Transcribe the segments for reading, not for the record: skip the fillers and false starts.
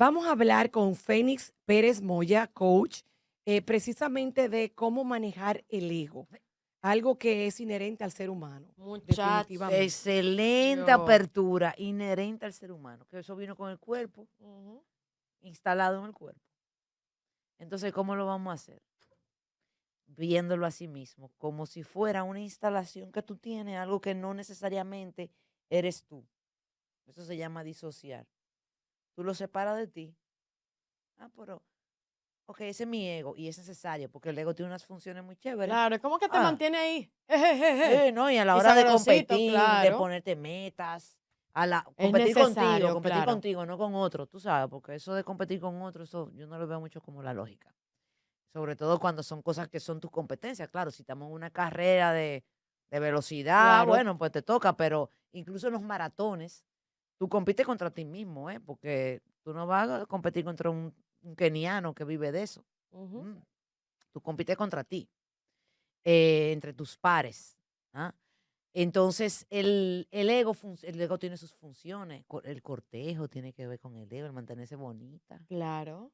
Vamos a hablar con Fénix Pérez Moya, coach, precisamente de cómo manejar el ego, algo que es inherente al ser humano, definitivamente. Excelente apertura inherente al ser humano, que eso vino con el cuerpo, Ujú. instalado en el cuerpo. Entonces, ¿cómo lo vamos a hacer? Viéndolo a sí mismo, como si fuera una instalación que tú tienes, algo que no necesariamente eres tú. Eso se llama disociar. Tú lo separas de ti. Ah, pero, ok, ese es mi ego y es necesario porque el ego tiene unas funciones muy chéveres. Claro, ¿cómo que te Ah, mantiene ahí? Ejejeje. ¿no? Y a la Y hora de sabrosito, competir, de claro. ponerte metas, Es competir necesario, claro. contigo, no con otro, tú sabes, porque eso de competir con otro, eso yo no lo veo mucho como la lógica. Sobre todo cuando son cosas que son tus competencias. Claro, si estamos en una carrera de velocidad, Claro. bueno, pues te toca, pero incluso en los maratones, tú compites contra ti mismo, ¿eh? Porque tú no vas a competir contra un keniano que vive de eso. Ujú. Mm, Tú compites contra ti, entre tus pares. ¿Ah? Entonces, el ego tiene sus funciones. El cortejo tiene que ver con el ego, el mantenerse bonita. Claro.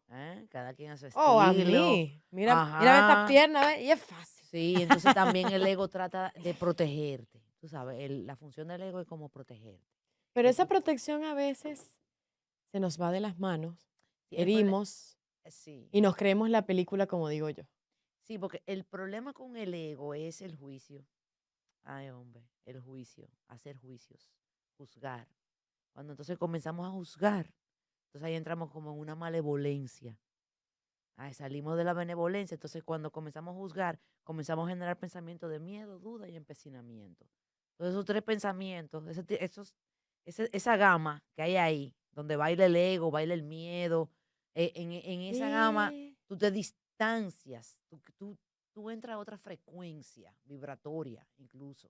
Cada quien a su Oh, a estilo. mí. Mira, mira esta Ajá. pierna, ¿ves? Y es fácil. Sí, entonces también el ego trata de protegerte. Tú sabes, la función del ego es como protegerte. Pero Que esa tú, protección a veces se nos va de las manos, sí, herimos sí, y nos creemos la película, como digo yo. sí, porque el problema con el ego es el juicio. Ay, hombre, el juicio, hacer juicios, juzgar. Cuando entonces comenzamos a juzgar, entonces ahí entramos como en una malevolencia. Ay, salimos de la benevolencia, entonces cuando comenzamos a juzgar, comenzamos a generar pensamientos de miedo, duda y empecinamiento. Entonces esos tres pensamientos, esa gama que hay ahí, donde baila el ego, baila el miedo, en esa gama Eh, tú te distancias, tú entras a otra frecuencia vibratoria incluso,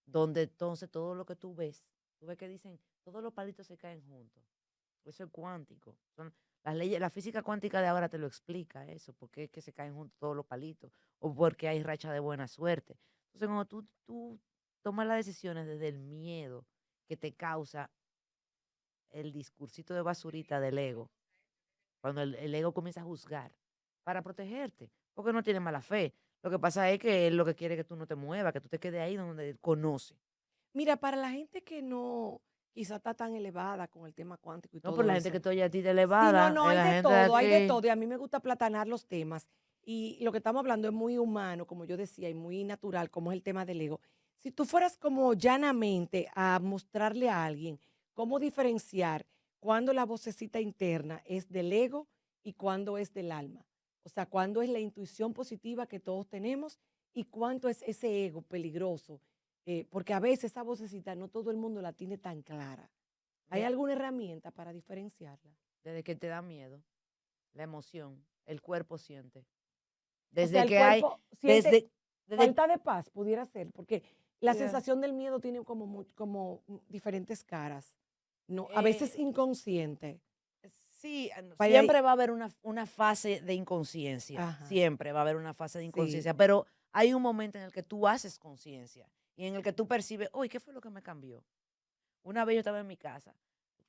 donde entonces todo lo que tú ves que dicen, todos los palitos se caen juntos. Eso es cuántico. Son las leyes, la física cuántica de ahora te lo explica eso, porque es que se caen juntos todos los palitos, o porque hay racha de buena suerte. Entonces, cuando tú tomas las decisiones desde el miedo que te causa el discursito de basurita del ego, cuando el ego comienza a juzgar para protegerte, porque no tiene mala fe. Lo que pasa es que él lo que quiere es que tú no te muevas, que tú te quedes ahí donde él conoce. Mira, para la gente que no quizá está tan elevada con el tema cuántico y No por todo la gente que eso. estoy a ti te Sí, no, elevada, no, hay la de gente de todo, hay de aquí. todo. Y a mí me gusta aplatanar los temas. Y lo que estamos hablando es muy humano, como yo decía, y muy natural, como es el tema del ego. Si tú fueras como llanamente a mostrarle a alguien cómo diferenciar cuándo la vocecita interna es del ego y cuándo es del alma. O sea, cuándo es la intuición positiva que todos tenemos y cuánto es ese ego peligroso. Porque a veces esa vocecita no todo el mundo la tiene tan clara. ¿Hay Mira, alguna herramienta para diferenciarla? desde que te da miedo, la emoción, el cuerpo siente. O sea, Desde el que hay, cuerpo siente desde, desde, falta de paz, pudiera ser, porque la yeah, sensación del miedo tiene como, como diferentes caras, no, a veces eh, inconsciente. sí, no, Vaya ahí. siempre va a haber una fase de inconsciencia, Ajá, siempre va a haber una fase de sí. inconsciencia, pero hay un momento en el que tú haces conciencia y en el que tú percibes, uy, ¿qué fue lo que me cambió? Una vez yo estaba en mi casa,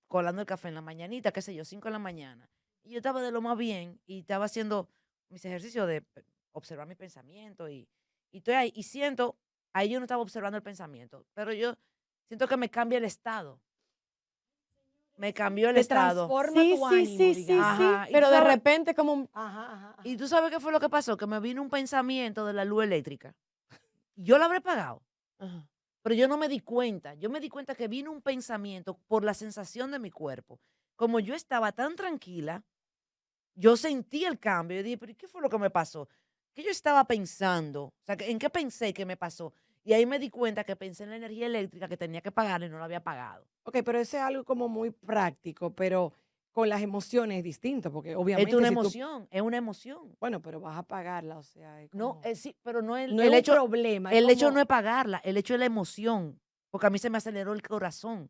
colando el café en la mañanita, qué sé yo, 5 de la mañana, y yo estaba de lo más bien y estaba haciendo mis ejercicios de observar mis pensamientos y estoy ahí y siento, ahí yo no estaba observando el pensamiento, pero yo siento que me cambia el estado, me cambió el Te estado. transforma sí, tu sí, ánimo, sí, sí, digamos. sí. Ajá, Pero de repente como Ajá, ajá, y ajá. tú sabes qué fue lo que pasó, que me vino un pensamiento de la luz eléctrica. Yo la habré pagado, ajá. pero yo no me di cuenta. Yo me di cuenta que vino un pensamiento por la sensación de mi cuerpo. Como yo estaba tan tranquila, yo sentí el cambio. Yo dije, pero ¿y qué fue lo que me pasó? ¿Qué yo estaba pensando? O sea, ¿en qué pensé que me pasó? Y ahí me di cuenta que pensé en la energía eléctrica que tenía que pagar y no la había pagado. Ok, pero eso es algo como muy práctico, pero con las emociones es distinto, porque Esto obviamente si tú, es una emoción. bueno, pero vas a pagarla, o sea, es No, como, sí, pero no no es un problema, es el hecho no como, es pagarla, el hecho es la emoción, porque a mí se me aceleró el corazón,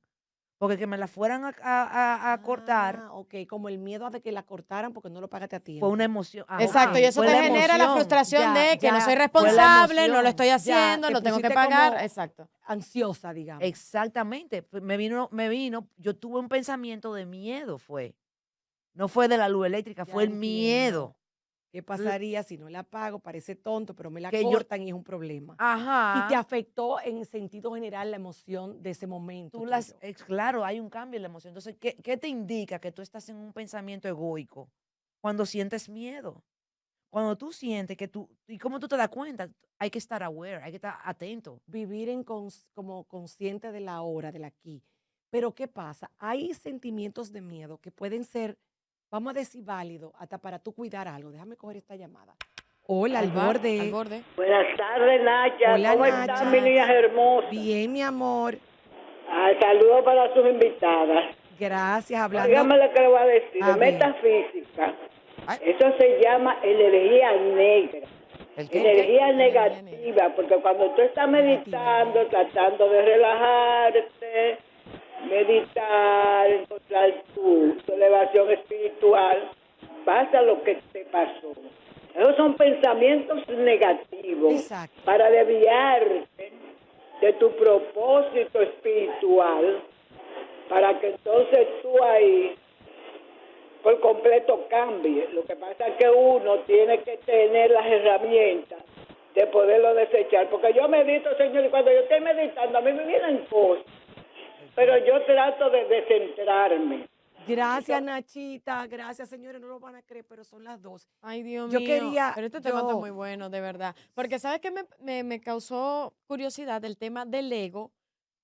porque que me la fueran a cortar ok, como el miedo a de que la cortaran porque no lo pagaste a fue una tiempo. emoción, Ok, Exacto, y eso te genera la frustración ya, de que no soy ya, fue la responsable, no lo emoción, estoy ya, haciendo, te lo tengo que pusiste pagar. como Exacto. ansiosa, digamos. exactamente, pues me vino, yo tuve un pensamiento de miedo, fue. No fue de la luz eléctrica, Ya fue el entiendo. miedo. ¿Qué pasaría si no la pago? Parece tonto, pero me la Que yo, cortan y es un problema. Y te ajá, afectó en sentido general la emoción de ese momento tú las, tuyo. claro, hay un cambio en la emoción. Entonces, ¿qué te indica que tú estás en un pensamiento egoico? Cuando sientes miedo. Cuando tú sientes que tú, ¿y cómo tú te das cuenta? Hay que estar aware, hay que estar atento. Vivir como consciente de la hora, del aquí. Pero ¿qué pasa? Hay sentimientos de miedo que pueden ser, vamos a decir, válidos hasta para tú cuidar algo. Déjame coger esta llamada. Hola, al Al borde. borde. Buenas tardes, Nacha. Hola, ¿Cómo Hola, están, mis Nacha. niñas Nacha. hermosas? Bien, mi amor. Saludos para sus invitadas. Gracias. Hablando, Óigame lo que le voy a decir. a De ver, metafísica, Ay, eso se llama energía negra. ¿el qué? Energía Energía negra. negativa, porque cuando tú estás negativa, meditando, energía. tratando de relajarte, meditar, encontrar tu elevación espiritual, pasa lo que te pasó. Esos son pensamientos negativos Exacto. para desviarte de tu propósito espiritual, para que entonces tú ahí por completo cambie. Lo que pasa es que uno tiene que tener las herramientas de poderlo desechar, porque yo medito, señor, y cuando yo estoy meditando a mí me vienen cosas, pero yo trato de centrarme. Gracias, Nachita. Gracias, señores. No lo van a creer, pero son las 2. Ay, Dios Yo mío. quería, Pero este tema está yo, muy bueno, de verdad. Porque ¿sabes qué me causó curiosidad el tema del ego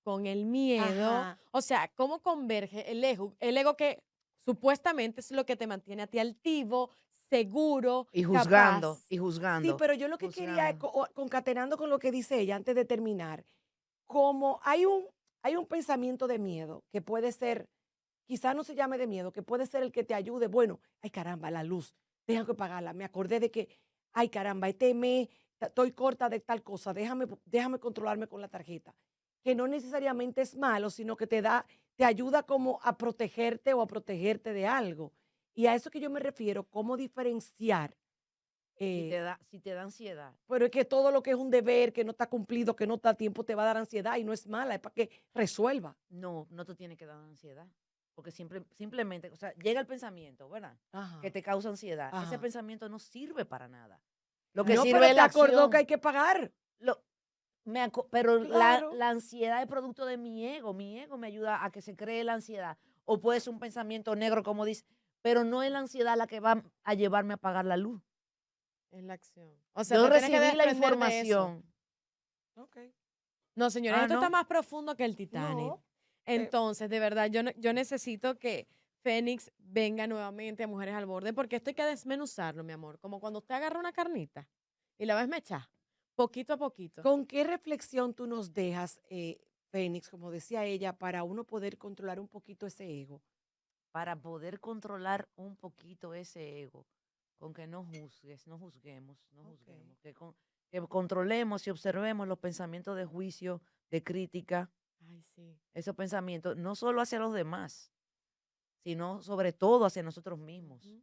con el miedo? ajá, O sea, ¿cómo converge el ego? El ego que supuestamente es lo que te mantiene a ti altivo, seguro, Y capaz. juzgando, y sí, juzgando, pero yo lo que quería es, juzgando. concatenando con lo que dice ella antes de terminar, como hay un pensamiento de miedo que puede ser, quizás no se llame de miedo, que puede ser el que te ayude. Bueno, ay caramba, la luz, tengo que pagarla. Me acordé de que, ay caramba, este mes estoy corta de tal cosa, déjame controlarme con la tarjeta. Que no necesariamente es malo, sino que te ayuda como a protegerte o a protegerte de algo. Y a eso que yo me refiero, cómo diferenciar. eh, Si te da ansiedad, pero es que todo lo que es un deber, que no está cumplido, que no está a tiempo, te va a dar ansiedad y no es mala, es para que resuelva. no te tiene que dar ansiedad. Porque simplemente, o sea, llega el pensamiento, ¿verdad? Que Ajá, te causa ansiedad. Ese ajá. pensamiento no sirve para nada. Lo que No, sirve pero es te la acordó que acción. hay que pagar. Lo, pero Claro. la ansiedad es producto de mi ego. Mi ego me ayuda a que se cree la ansiedad. O puede ser un pensamiento negro, como dice, pero no es la ansiedad la que va a llevarme a apagar la luz. Es la acción. O sea, Yo te tienes que recibí la desprender de eso. información. Ok. No, señores, Ah, esto está no. más profundo que el Titanic. No. Entonces, de verdad, yo necesito que Fénix venga nuevamente a Mujeres al Borde, porque esto hay que desmenuzarlo, mi amor. Como cuando usted agarra una carnita y la va a esmechar, poquito a poquito. ¿Con qué reflexión tú nos dejas, Fénix, como decía ella, para uno poder controlar un poquito ese ego? Para poder controlar un poquito ese ego, con que no juzgues, no juzguemos, no Ok. juzguemos, que controlemos y observemos los pensamientos de juicio, de crítica, Ay, sí. esos pensamientos, no solo hacia los demás, sino sobre todo hacia nosotros mismos. Ujú.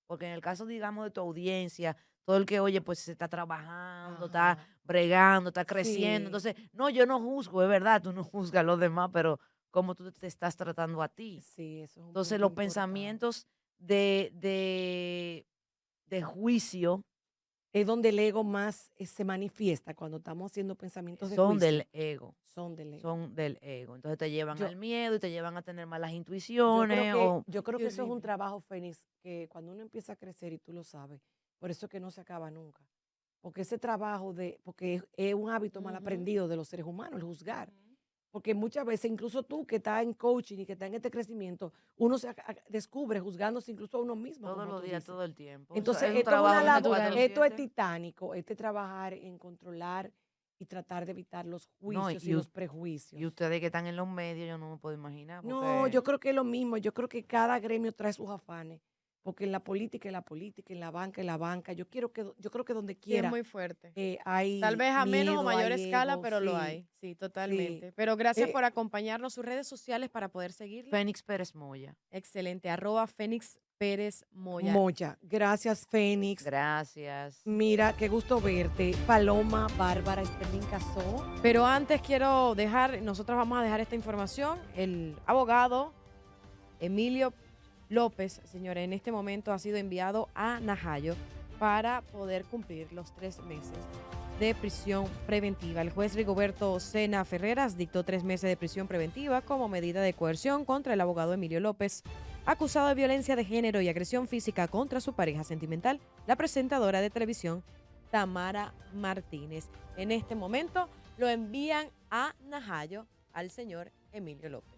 Porque en el caso, digamos, de tu audiencia, todo el que oye, pues se está trabajando, está Ajá. bregando, está creciendo. Sí, Entonces, no, yo no juzgo, es verdad, tú no juzgas a los demás, pero cómo tú te estás tratando a ti. sí, eso es un Entonces, punto los importante. pensamientos de juicio Es donde el ego más se manifiesta cuando estamos haciendo pensamientos de son juicio. del ego, Son del ego. son del ego. Entonces te llevan Yo, al miedo y te llevan a tener malas Yo creo intuiciones que, o yo creo Qué que eso es un horrible. trabajo, Fénix, que cuando uno empieza a crecer, y tú lo sabes, por eso es que no se acaba nunca. Porque ese trabajo porque es un hábito mal Ujú, aprendido de los seres humanos, el juzgar. ujú. Porque muchas veces, incluso tú que estás en coaching y que estás en este crecimiento, uno descubre juzgándose incluso a uno mismo, todos como los tú días, dices. todo el tiempo. Entonces, Es un esto es una trabajo Es labor, natural. esto es 24/7. titánico, este trabajar en controlar y tratar de evitar los No, juicios y los y prejuicios. ustedes que están en los medios, yo no me puedo imaginar, No, yo porque creo que es lo mismo. Yo creo que cada gremio trae sus afanes. Porque en la política, en la banca, yo creo que donde Sí, es quiera muy fuerte. Tal hay vez a menos o miedo, mayor hay escala, ego, pero lo sí, hay. Sí, sí. totalmente. Pero gracias Eh, por acompañarnos. Sus redes sociales para poder seguirla. Fénix Pérez Moya. Excelente. Fénix Pérez Moya. Moya, gracias, Fénix. Gracias. Mira, qué gusto verte. Paloma, Bárbara, Estelín Casó. Pero antes quiero nosotros vamos a dejar esta información. El abogado Emilio López, señores, en este momento ha sido enviado a Najayo para poder cumplir los 3 meses de prisión preventiva. El juez Rigoberto Sena Ferreras dictó 3 meses de prisión preventiva como medida de coerción contra el abogado Emilio López, acusado de violencia de género y agresión física contra su pareja sentimental, la presentadora de televisión Tamara Martínez. En este momento lo envían a Najayo al señor Emilio López.